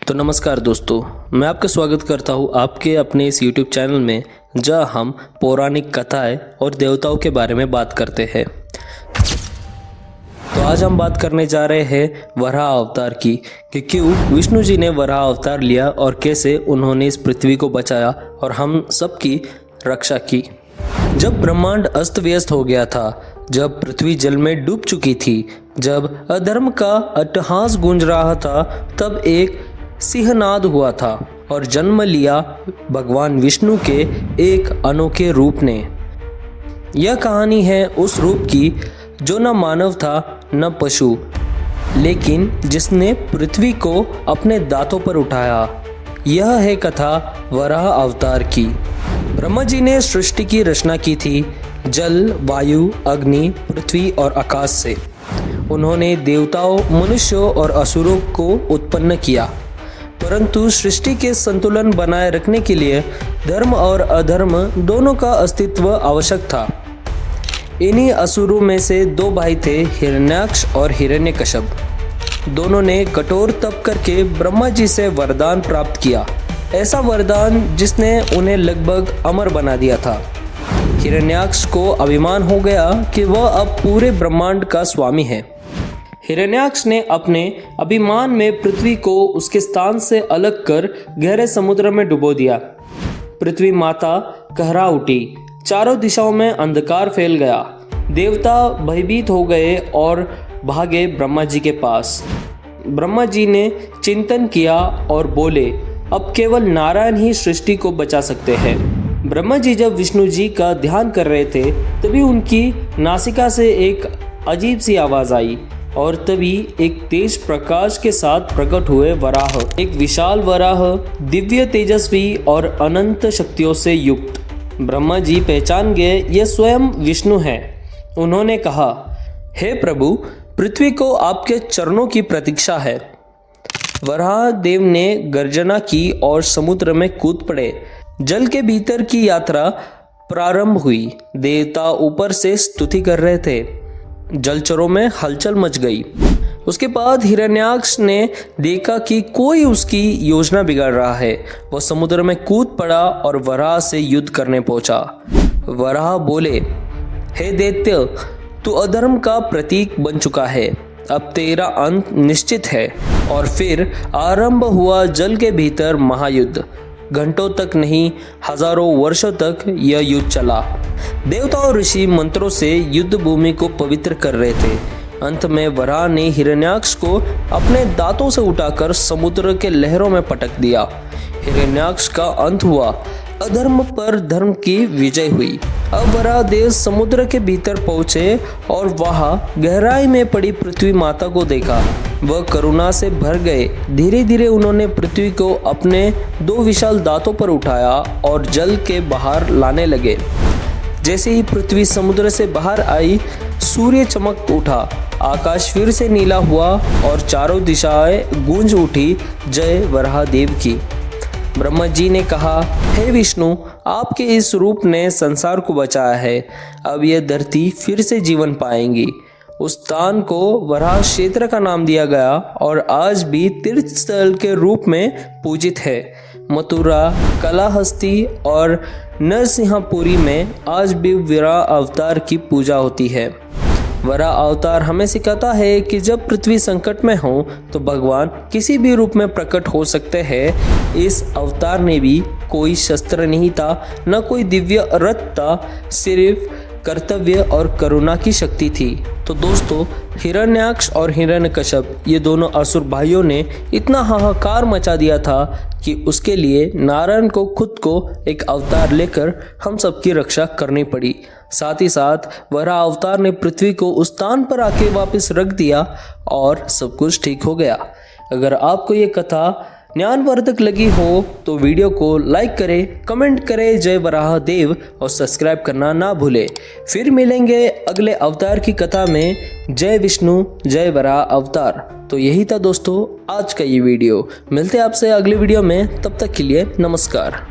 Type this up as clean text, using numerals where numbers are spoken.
तो नमस्कार दोस्तों, मैं आपका स्वागत करता हूँ आपके अपने इस YouTube चैनल में, जहाँ हम पौराणिक कथाएं और देवताओं के बारे में बात करते हैं। तो आज हम बात करने जा रहे हैं वराह अवतार की, कि क्यों विष्णु जी ने वराह अवतार लिया और कैसे उन्होंने इस पृथ्वी को बचाया और हम सबकी रक्षा की। जब ब्रह्मांड अस्त व्यस्त हो गया था, जब पृथ्वी जल में डूब चुकी थी, जब अधर्म का अट्टहास गूंज रहा था, तब एक सिंहनाद हुआ था और जन्म लिया भगवान विष्णु के एक अनोखे रूप ने। यह कहानी है उस रूप की जो न मानव था न पशु, लेकिन जिसने पृथ्वी को अपने दांतों पर उठाया। यह है कथा वराह अवतार की। ब्रह्मा जी ने सृष्टि की रचना की थी, जल, वायु, अग्नि, पृथ्वी और आकाश से। उन्होंने देवताओं, मनुष्यों और असुरों को उत्पन्न किया, परंतु सृष्टि के संतुलन बनाए रखने के लिए धर्म और अधर्म दोनों का अस्तित्व आवश्यक था। इन्हीं असुरों में से दो भाई थे, हिरण्याक्ष और हिरण्यकश्यप। दोनों ने कठोर तप करके ब्रह्मा जी से वरदान प्राप्त किया, ऐसा वरदान जिसने उन्हें लगभग अमर बना दिया था। हिरण्याक्ष को अभिमान हो गया कि वह अब पूरे ब्रह्मांड का स्वामी है। हिरण्याक्ष ने अपने अभिमान में पृथ्वी को उसके स्थान से अलग कर गहरे समुद्र में डुबो दिया। पृथ्वी माता कहरा उठी, चारों दिशाओं में अंधकार फैल गया। देवता भयभीत हो गए और भागे ब्रह्मा जी के पास। ब्रह्मा जी ने चिंतन किया और बोले, अब केवल नारायण ही सृष्टि को बचा सकते हैं। ब्रह्मा जी जब विष्णु जी का ध्यान कर रहे थे, तभी उनकी नासिका से एक अजीब सी आवाज आई और तभी एक तेज प्रकाश के साथ प्रकट हुए वराह। एक विशाल वराह, दिव्य, तेजस्वी और अनंत शक्तियों से युक्त। ब्रह्मा जी पहचान गए यह स्वयं विष्णु हैं। उन्होंने कहा, हे प्रभु, पृथ्वी को आपके चरणों की प्रतीक्षा है। वराह देव ने गर्जना की और समुद्र में कूद पड़े। जल के भीतर की यात्रा प्रारंभ हुई। देवता ऊपर से स्तुति कर रहे थे। जलचरों में हलचल मच गई। उसके बाद हिरण्याक्ष ने देखा कि कोई उसकी योजना बिगाड़ रहा है। वह समुद्र में कूद पड़ा और वराह से युद्ध करने पहुंचा। वराह बोले, हे दैत्य, तू अधर्म का प्रतीक बन चुका है। अब तेरा अंत निश्चित है। और फिर आरंभ हुआ जल के भीतर महायुद्ध। घंटों तक नहीं, हजारों वर्षों तक यह युद्ध चला। देवता और ऋषि मंत्रों से युद्ध भूमि को पवित्र कर रहे थे। अंत में वराह ने हिरण्याक्ष को अपने दांतों से उठाकर समुद्र के लहरों में पटक दिया। हिरण्याक्ष का अंत हुआ। अधर्म पर धर्म की विजय हुई। अब वराह देव समुद्र के भीतर पहुंचे और वहां गहराई में पड़ी पृथ्वी माता को देखा। वह करुणा से भर गए। धीरे धीरे उन्होंने पृथ्वी को अपने दो विशाल दांतों पर उठाया और जल के बाहर लाने लगे। जैसे ही पृथ्वी समुद्र से बाहर आई, सूर्य चमक उठा, आकाश फिर से नीला हुआ और चारों दिशाएं गूंज उठी जय वराह देव की। ब्रह्मा जी ने कहा, हे विष्णु, आपके इस रूप ने संसार को बचाया है। अब यह धरती फिर से जीवन पाएंगी। उस स्थान को वराह क्षेत्र का नाम दिया गया और आज भी तीर्थ स्थल के रूप में पूजित है। मथुरा, कालाहस्ती और नरसिंहपुरी में आज भी वराह अवतार की पूजा होती है। वराह अवतार हमें सिखाता है कि जब पृथ्वी संकट में हो तो भगवान किसी भी रूप में प्रकट हो सकते हैं। इस अवतार ने भी कोई शस्त्र नहीं था, न कोई दिव्य रथ था, सिर्फ कर्तव्य और करुणा की शक्ति थी। तो दोस्तों, हिरण्याक्ष और हिरण्यकश्यप ये दोनों असुर भाइयों ने इतना हाहाकार मचा दिया था कि उसके लिए नारायण को खुद को एक अवतार लेकर हम सबकी रक्षा करनी पड़ी। साथ ही साथ वराह अवतार ने पृथ्वी को उस स्थान पर आके वापस रख दिया और सब कुछ ठीक हो गया। अगर आपको ये कथा ज्ञानवर्धक लगी हो तो वीडियो को लाइक करें, कमेंट करें जय वराह देव और सब्सक्राइब करना ना भूलें। फिर मिलेंगे अगले अवतार की कथा में। जय विष्णु, जय वराह अवतार। तो यही था दोस्तों आज का ये वीडियो। मिलते हैं आपसे अगले वीडियो में, तब तक के लिए नमस्कार।